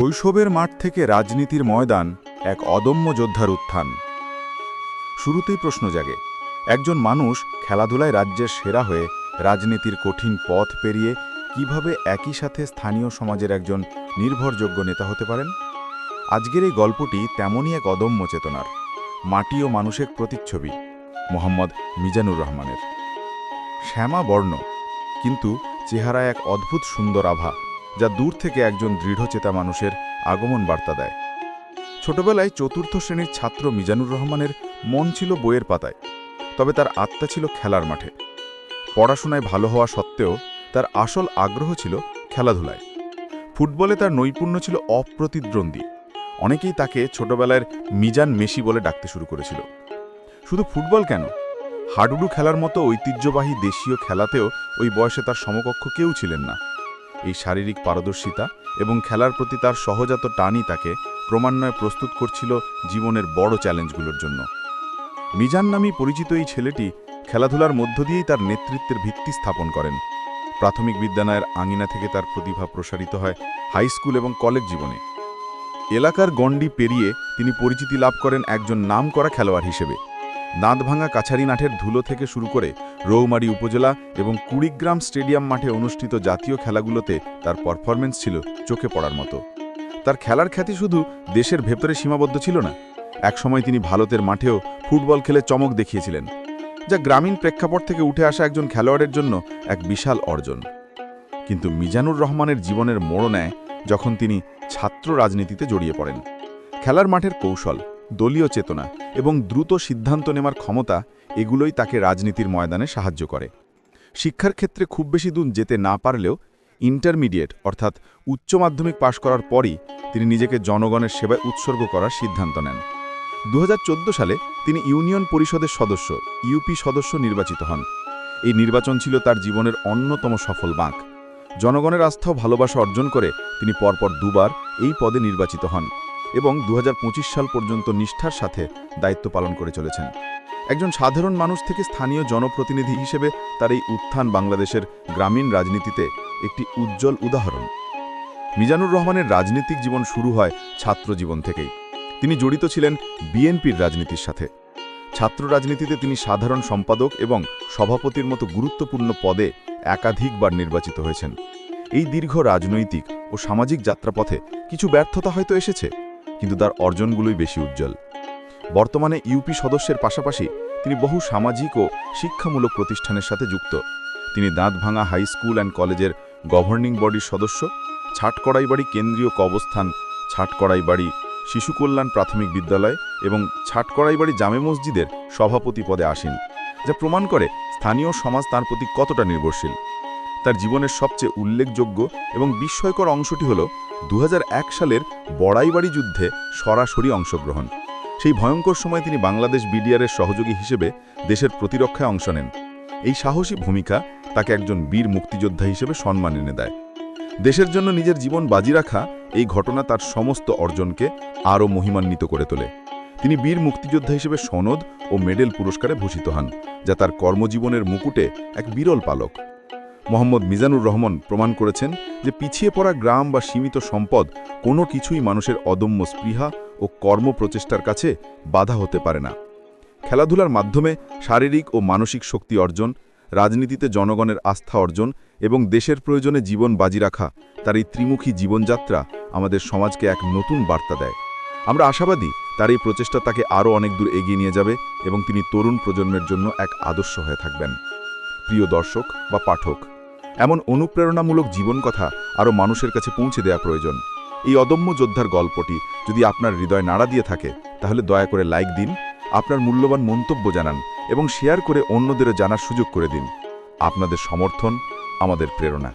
শৈশবের মাঠ থেকে রাজনীতির ময়দান, এক অদম্য যোদ্ধার উত্থান। শুরুতেই প্রশ্ন জাগে, একজন মানুষ খেলাধুলায় রাজ্যের সেরা হয়ে রাজনীতির কঠিন পথ পেরিয়ে কিভাবে একই সাথে স্থানীয় সমাজের একজন নির্ভরযোগ্য নেতা হতে পারেন? আজকের এই গল্পটি তেমনই এক অদম্য চেতনার, মাটি ও মানুষের প্রতিচ্ছবি মোহাম্মদ মিজানুর রহমানের। শ্যামা বর্ণ, কিন্তু চেহারায় এক অদ্ভুত সুন্দর আভা, যা দূর থেকে একজন দৃঢ়চেতা মানুষের আগমন বার্তা দেয়। ছোটবেলায় চতুর্থ শ্রেণীর ছাত্র মিজানুর রহমানের মন ছিল বইয়ের পাতায়, তবে তার আত্মা ছিল খেলার মাঠে। পড়াশোনায় ভালো হওয়া সত্ত্বেও তার আসল আগ্রহ ছিল খেলাধুলায়। ফুটবলে তার নৈপুণ্য ছিল অপ্রতিদ্বন্দ্বী। অনেকেই তাকে ছোটবেলায় মিজান মেসি বলে ডাকতে শুরু করেছিল। শুধু ফুটবল কেন, হাডুডু খেলার মতো ঐতিহ্যবাহী দেশীয় খেলাতেও ওই বয়সে তার সমকক্ষ কেউ ছিলেন না। এই শারীরিক পারদর্শিতা এবং খেলার প্রতি তার সহজাত টানই তাকে ক্রমান্বয়ে প্রস্তুত করছিল জীবনের বড় চ্যালেঞ্জগুলোর জন্য। মিজান নামেই পরিচিত এই ছেলেটি খেলাধুলার মধ্য দিয়েই তার নেতৃত্বের ভিত্তি স্থাপন করেন। প্রাথমিক বিদ্যালয়ের আঙিনা থেকে তার প্রতিভা প্রসারিত হয় হাই স্কুল এবং কলেজ জীবনে। এলাকার গণ্ডি পেরিয়ে তিনি পরিচিতি লাভ করেন একজন নামকরা খেলোয়াড় হিসেবে। দাঁতভাঙা কাছারি মাঠের ধুলো থেকে শুরু করে রৌমারী উপজেলা এবং কুড়িগ্রাম স্টেডিয়াম মাঠে অনুষ্ঠিত জাতীয় খেলাগুলোতে তার পারফরমেন্স ছিল চোখে পড়ার মতো। তার খেলার খ্যাতি শুধু দেশের ভেতরে সীমাবদ্ধ ছিল না, একসময় তিনি ভারতের মাঠেও ফুটবল খেলে চমক দেখিয়েছিলেন, যা গ্রামীণ প্রেক্ষাপট থেকে উঠে আসা একজন খেলোয়াড়ের জন্য এক বিশাল অর্জন। কিন্তু মিজানুর রহমানের জীবনের মোড় নেয় যখন তিনি ছাত্র রাজনীতিতে জড়িয়ে পড়েন। খেলার মাঠের কৌশল, দলীয় চেতনা এবং দ্রুত সিদ্ধান্ত নেওয়ার ক্ষমতা, এগুলোই তাকে রাজনীতির ময়দানে সাহায্য করে। শিক্ষার ক্ষেত্রে খুব বেশি দূর যেতে না পারলেও ইন্টারমিডিয়েট অর্থাৎ উচ্চ মাধ্যমিক পাশ করার পরই তিনি নিজেকে জনগণের সেবায় উৎসর্গ করার সিদ্ধান্ত নেন। 2014 সালে তিনি ইউনিয়ন পরিষদের সদস্য ইউপি সদস্য নির্বাচিত হন। এই নির্বাচন ছিল তার জীবনের অন্যতম সফল বাঁক। জনগণের আস্থা ও ভালোবাসা অর্জন করে তিনি পরপর দুবার এই পদে নির্বাচিত হন এবং 2025 সাল পর্যন্ত নিষ্ঠার সাথে দায়িত্ব পালন করে চলেছেন। একজন সাধারণ মানুষ থেকে স্থানীয় জনপ্রতিনিধি হিসেবে তার এই উত্থান বাংলাদেশের গ্রামীণ রাজনীতিতে একটি উজ্জ্বল উদাহরণ। মিজানুর রহমানের রাজনৈতিক জীবন শুরু হয় ছাত্র জীবন থেকেই। তিনি জড়িত ছিলেন বিএনপির রাজনীতির সাথে। ছাত্র রাজনীতিতে তিনি সাধারণ সম্পাদক এবং সভাপতির মতো গুরুত্বপূর্ণ পদে একাধিকবার নির্বাচিত হয়েছেন। এই দীর্ঘ রাজনৈতিক ও সামাজিক যাত্রাপথে কিছু ব্যর্থতা হয়তো এসেছে, কিন্তু তার অর্জনগুলোই বেশি উজ্জ্বল। বর্তমানে ইউপি সদস্যের পাশাপাশি তিনি বহু সামাজিক ও শিক্ষামূলক প্রতিষ্ঠানের সাথে যুক্ত। তিনি দাঁতভাঙা হাই স্কুল অ্যান্ড কলেজের গভর্নিং বডির সদস্য, ছাটকড়াইবাড়ি কেন্দ্রীয় কবরস্থান, ছাটকড়াইবাড়ি শিশু কল্যাণ প্রাথমিক বিদ্যালয় এবং ছাটকড়াইবাড়ি জামে মসজিদের সভাপতি পদে আসীন, যা প্রমাণ করে স্থানীয় সমাজ তাঁর প্রতি কতটা নির্ভরশীল। তার জীবনের সবচেয়ে উল্লেখযোগ্য এবং বিস্ময়কর অংশটি হল 2001 সালের বড়াইবাড়ি যুদ্ধে সরাসরি অংশগ্রহণ। সেই ভয়ঙ্কর সময়ে তিনি বাংলাদেশ বিডিআরের সহযোগী হিসেবে দেশের প্রতিরক্ষায় অংশ নেন। এই সাহসী ভূমিকা তাকে একজন বীর মুক্তিযোদ্ধা হিসেবে সম্মান এনে দেয়। দেশের জন্য নিজের জীবন বাজি রাখা এই ঘটনা তার সমস্ত অর্জনকে আরও মহিমান্বিত করে তোলে। তিনি বীর মুক্তিযোদ্ধা হিসেবে সনদ ও মেডেল পুরস্কারে ভূষিত হন, যা তার কর্মজীবনের মুকুটে এক বিরল পালক। মোহাম্মদ মিজানুর রহমান প্রমাণ করেছেন যে পিছিয়ে পড়া গ্রাম বা সীমিত সম্পদ কোনো কিছুই মানুষের অদম্য স্পৃহা ও কর্মপ্রচেষ্টার কাছে বাধা হতে পারে না। খেলাধুলার মাধ্যমে শারীরিক ও মানসিক শক্তি অর্জন, রাজনীতিতে জনগণের আস্থা অর্জন এবং দেশের প্রয়োজনে জীবন বাজি রাখা, তার এই ত্রিমুখী জীবনযাত্রা আমাদের সমাজকে এক নতুন বার্তা দেয়। আমরা আশাবাদী তার এই প্রচেষ্টা তাকে আরও অনেক দূর এগিয়ে নিয়ে যাবে এবং তিনি তরুণ প্রজন্মের জন্য এক আদর্শ হয়ে থাকবেন। প্রিয় দর্শক বা পাঠক, এমন অনুপ্রেরণামূলক জীবন কথা আরও মানুষের কাছে পৌঁছে দেওয়া প্রয়োজন। এই অদম্য যোদ্ধার গল্পটি যদি আপনার হৃদয় নাড়া দিয়ে থাকে, তাহলে দয়া করে লাইক দিন, আপনার মূল্যবান মন্তব্য জানান এবং শেয়ার করে অন্যদেরও জানার সুযোগ করে দিন। আপনাদের সমর্থন আমাদের প্রেরণা।